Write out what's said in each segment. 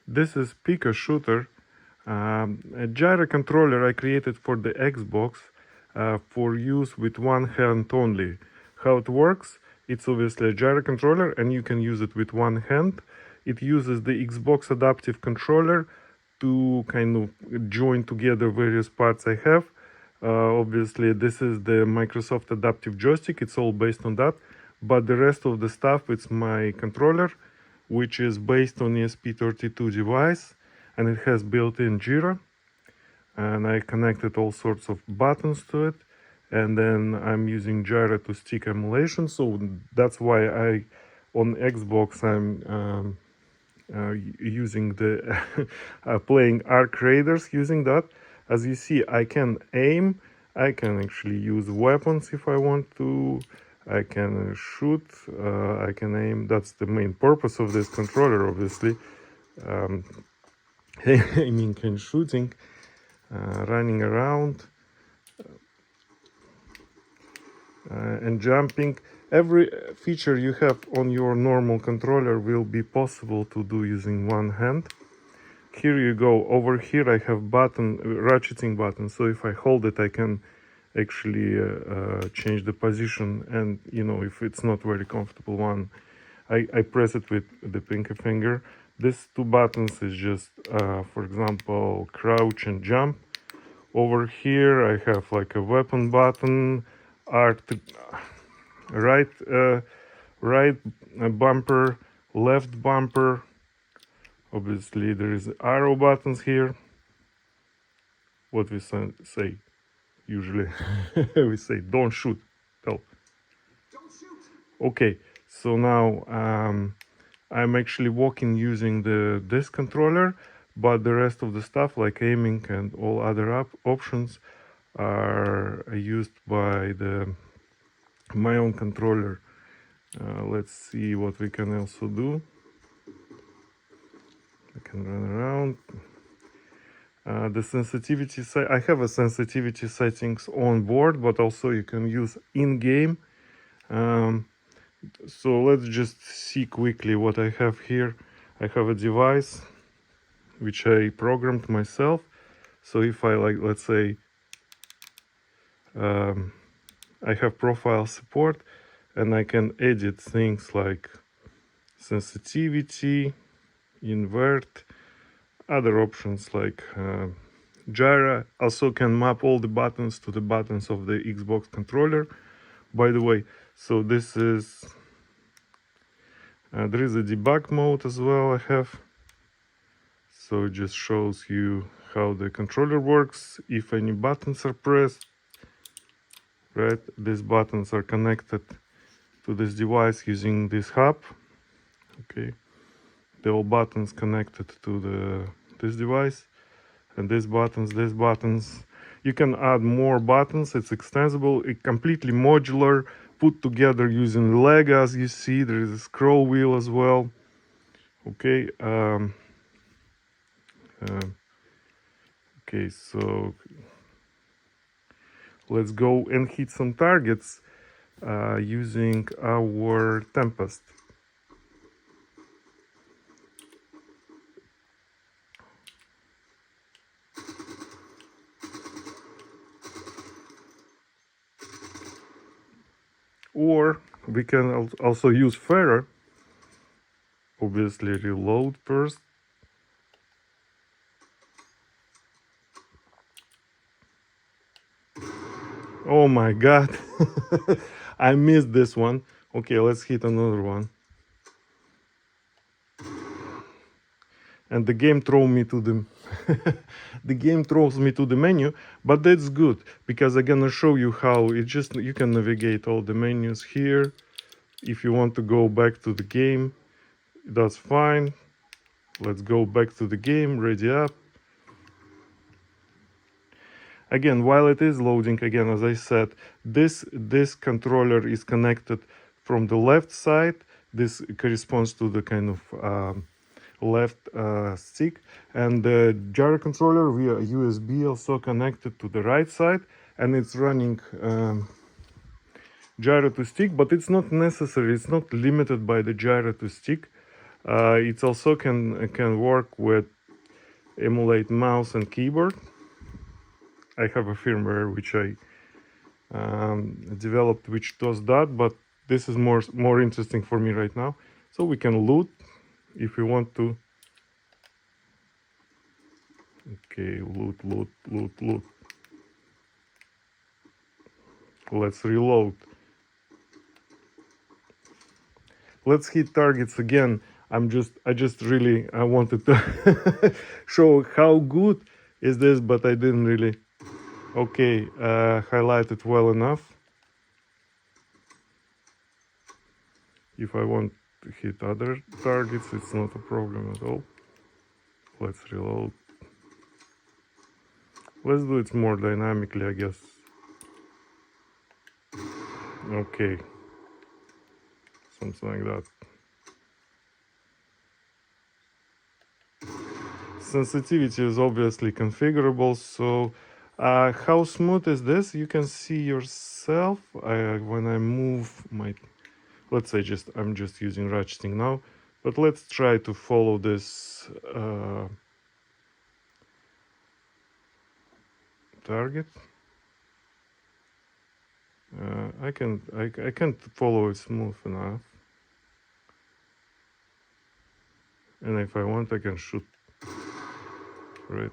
This is Pico Shooter, a gyro controller I created for the Xbox for use with one hand only. How it works, it's obviously a gyro controller and you can use it with one hand. It uses the Xbox adaptive controller to kind of join together various parts I have. Obviously, this is the Microsoft Adaptive Joystick, it's all based on that. But the rest of the stuff, it's my controller, which is based on ESP32 device, and it has built-in Gyro. And I connected all sorts of buttons to it, and then I'm using Gyro to stick emulation. So that's why on Xbox I'm using the playing Arc Raiders using that. As you see, I can aim, I can actually use weapons if I want to, I can shoot, I can aim. That's the main purpose of this controller, obviously. Aiming and shooting, running around and jumping. Every feature you have on your normal controller will be possible to do using one hand. Here you go. Over here I have ratcheting button, so if I hold it I can actually change the position, and if it's not very comfortable one, I press it with the pinky finger. These two buttons is just for example crouch and jump. Over here I have like a weapon button, right bumper, left bumper. Obviously there is arrow buttons here. What we say usually we say don't shoot. Tell. Don't shoot. Okay, so now I'm actually walking using this controller, but the rest of the stuff like aiming and all other options are used by my own controller. Let's see what we can also do. I can run around. The sensitivity I have a sensitivity settings on board, but also you can use in-game. So let's just see quickly what I have here. I have a device which I programmed myself. So if I let's say I have profile support, and I can edit things like sensitivity, invert, other options like gyro. Also can map all the buttons to the buttons of the Xbox controller, by the way. So this is there is a debug mode as well I have, so it just shows you how the controller works if any buttons are pressed. Right, these buttons are connected to this device using this hub. Okay, the all buttons connected to this device, and these buttons. You can add more buttons. It's extensible. It's completely modular, put together using Lego. As you see, there is a scroll wheel as well. Okay. Okay, so let's go and hit some targets using our Tempest. Or we can also use Ferrer. Obviously reload first. Oh my god. I missed this one. Okay, let's hit another one. And the game throws me to the menu, but that's good because I'm gonna show you how you can navigate all the menus here. If you want to go back to the game, that's fine. Let's go back to the game. Ready up. Again, while it is loading, again, as I said, this controller is connected from the left side. This corresponds to the kind of left stick, and the gyro controller via USB also connected to the right side, and it's running gyro to stick, but it's not necessary. It's not limited by the gyro to stick. It also can work with emulate mouse and keyboard. I have a firmware which I developed which does that, but this is more interesting for me right now. So we can loot if we want to. Okay, loot. Let's reload. Let's hit targets again. I just really I wanted to show how good is this, but I didn't really. Okay, highlight it well enough. If I want to hit other targets, it's not a problem at all. Let's reload. Let's do it more dynamically, I guess. Okay, something like that. Sensitivity is obviously configurable, so how smooth is this? You can see yourself. When I move my, let's say I'm just using ratcheting now, but let's try to follow this target. I can't follow it smooth enough, and if I want, I can shoot. Right.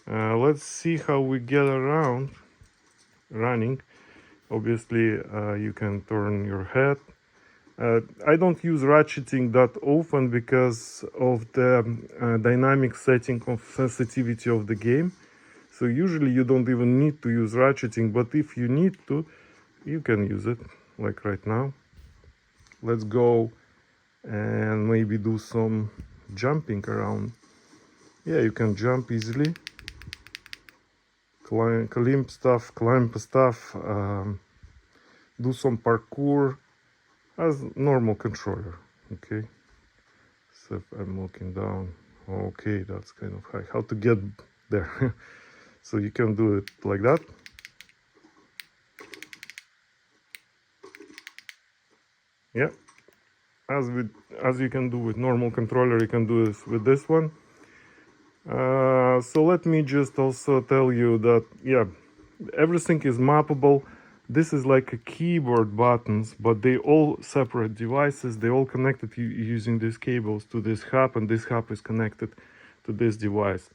Let's see how we get around running. Obviously, you can turn your head. I don't use ratcheting that often because of the dynamic setting of sensitivity of the game. So usually you don't even need to use ratcheting, but if you need to, you can use it, like right now. Let's go and maybe do some jumping around. Yeah, you can jump easily. Climb stuff, do some parkour as normal controller. Okay, so if I'm looking down, okay, that's kind of high. How to get there? So you can do it like that. Yeah, as you can do with normal controller, you can do this with this one. So let me just also tell you that, yeah, everything is mappable. This is like a keyboard buttons, but they all separate devices. They all connected using these cables to this hub, and this hub is connected to this device,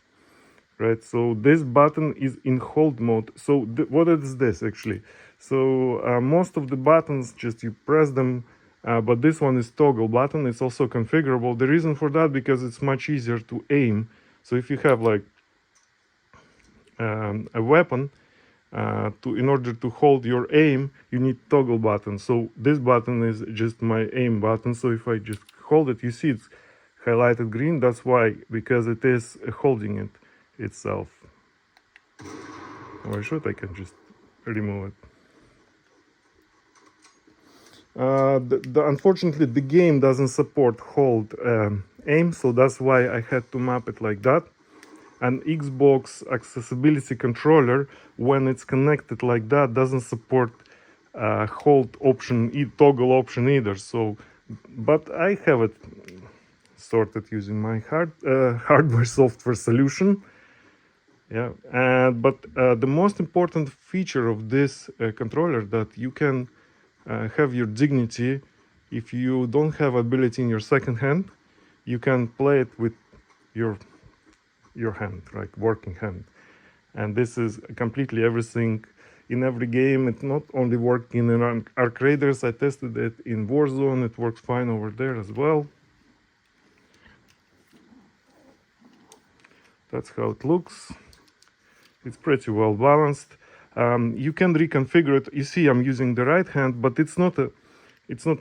right? So this button is in hold mode. So what is this actually? So most of the buttons, just you press them, but this one is toggle button. It's also configurable. The reason for that, because it's much easier to aim. So if you have like a weapon, in order to hold your aim, you need toggle button. So this button is just my aim button. So if I just hold it, you see it's highlighted green. That's why, because it is holding it itself. Or I can just remove it. Unfortunately, the game doesn't support hold aim, so that's why I had to map it like that. An Xbox accessibility controller, when it's connected like that, doesn't support hold option, toggle option either. So, but I have it sorted using my hardware software solution. Yeah, but the most important feature of this controller that you can have your dignity. If you don't have ability in your second hand, you can play it with your hand, like working hand. And this is completely everything in every game. It's not only working in arcaders. I tested it in Warzone. It works fine over there as well. That's how it looks. It's pretty well balanced. You can reconfigure it. You see, I'm using the right hand, but it's not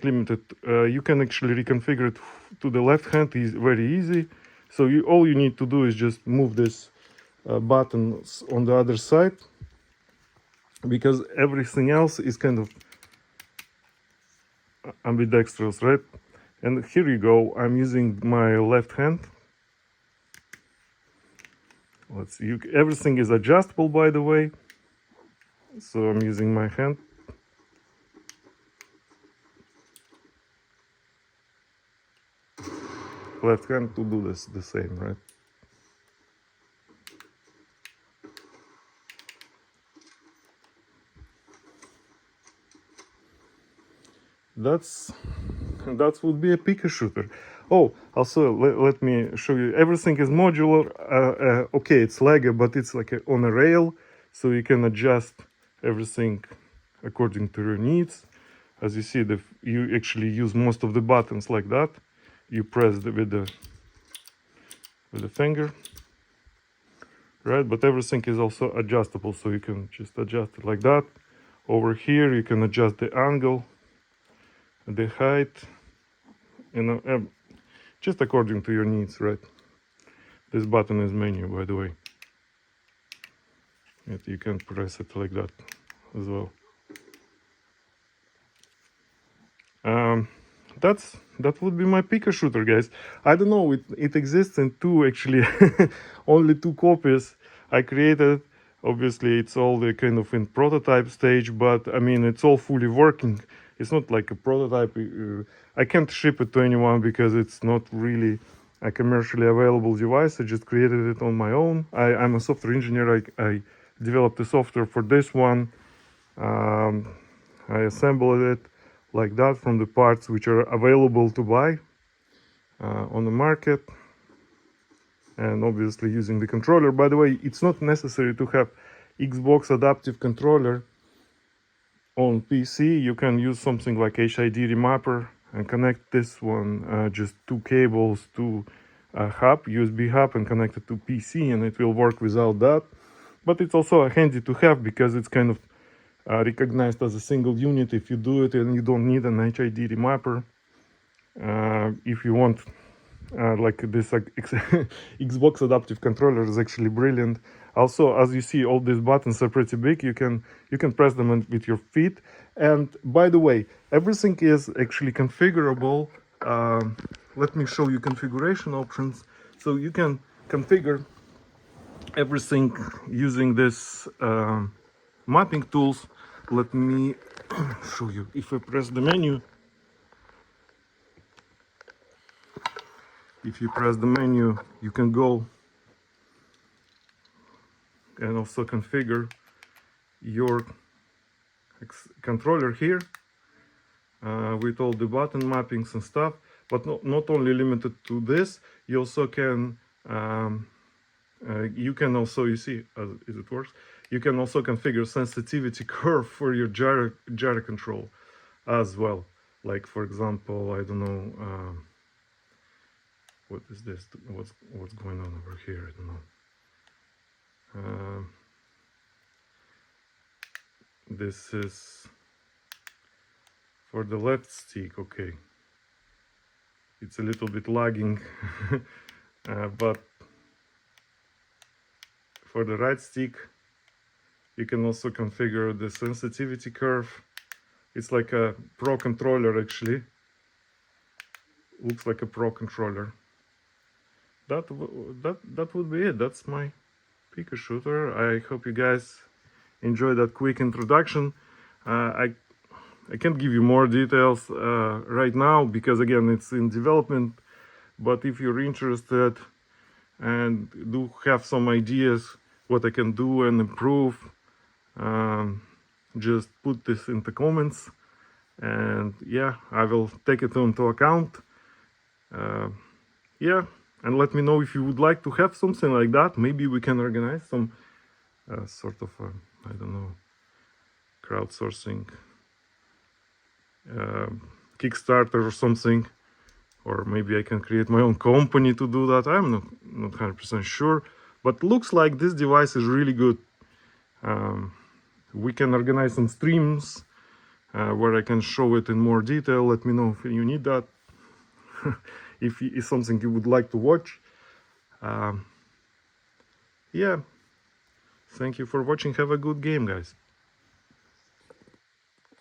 limited. You can actually reconfigure it to the left hand. Is very easy. So all you need to do is just move this buttons on the other side, because everything else is kind of ambidextrous, right? And here you go. I'm using my left hand. Let's see. Everything is adjustable, by the way. So I'm using my hand. left hand to do this the same, right? That would be a Pico Shooter. Oh, also let me show you. Everything is modular. Okay, it's Lego, but it's like on a rail, so you can adjust everything according to your needs. As you see, you actually use most of the buttons like that. You press with the finger, right? But everything is also adjustable, so you can just adjust it like that. Over here, you can adjust the angle, the height, just according to your needs, right? This button is menu, by the way. You can press it like that as well. That would be my Pico Shooter, guys. I don't know, it exists in two, actually. Only 2 copies I created. Obviously it's all the kind of in prototype stage, but I mean it's all fully working. It's not like a prototype. I can't ship it to anyone because it's not really a commercially available device. I just created it on my own. I'm a software engineer. I developed the software for this one. I assembled it like that from the parts which are available to buy on the market, and obviously using the controller. By the way, it's not necessary to have Xbox adaptive controller on PC. You can use something like HID remapper and connect this one, just 2 cables to a hub, USB hub, and connect it to PC, and it will work without that. But it's also handy to have because it's kind of recognized as a single unit if you do it, and you don't need an HID remapper. If you want, like this Xbox adaptive controller is actually brilliant. Also, as you see, all these buttons are pretty big. You can press them with your feet. And by the way, everything is actually configurable. Let me show you configuration options. So you can configure everything using this mapping tools. Let me show you. If I press the menu, you can go and also configure your controller here with all the button mappings and stuff. But not only limited to this, you also can you can also, you see as it works, you can also configure sensitivity curve for your gyro control as well. Like, for example, I don't know, what is this? What's going on over here? I don't know. This is for the left stick. Okay, it's a little bit lagging, but for the right stick, you can also configure the sensitivity curve. It's like a pro controller, actually. Looks like a pro controller. That would be it. That's my Pico Shooter. I hope you guys enjoyed that quick introduction. I can't give you more details right now because, again, it's in development. But if you're interested and do have some ideas what I can do and improve, just put this in the comments, and yeah, I will take it into account. Yeah, and let me know if you would like to have something like that. Maybe we can organize some sort of I don't know, crowdsourcing Kickstarter or something, or maybe I can create my own company to do that. I'm not 100% sure, but looks like this device is really good. We can organize some streams where I can show it in more detail. Let me know if you need that. If it's something you would like to watch. Yeah, thank you for watching. Have a good game, guys.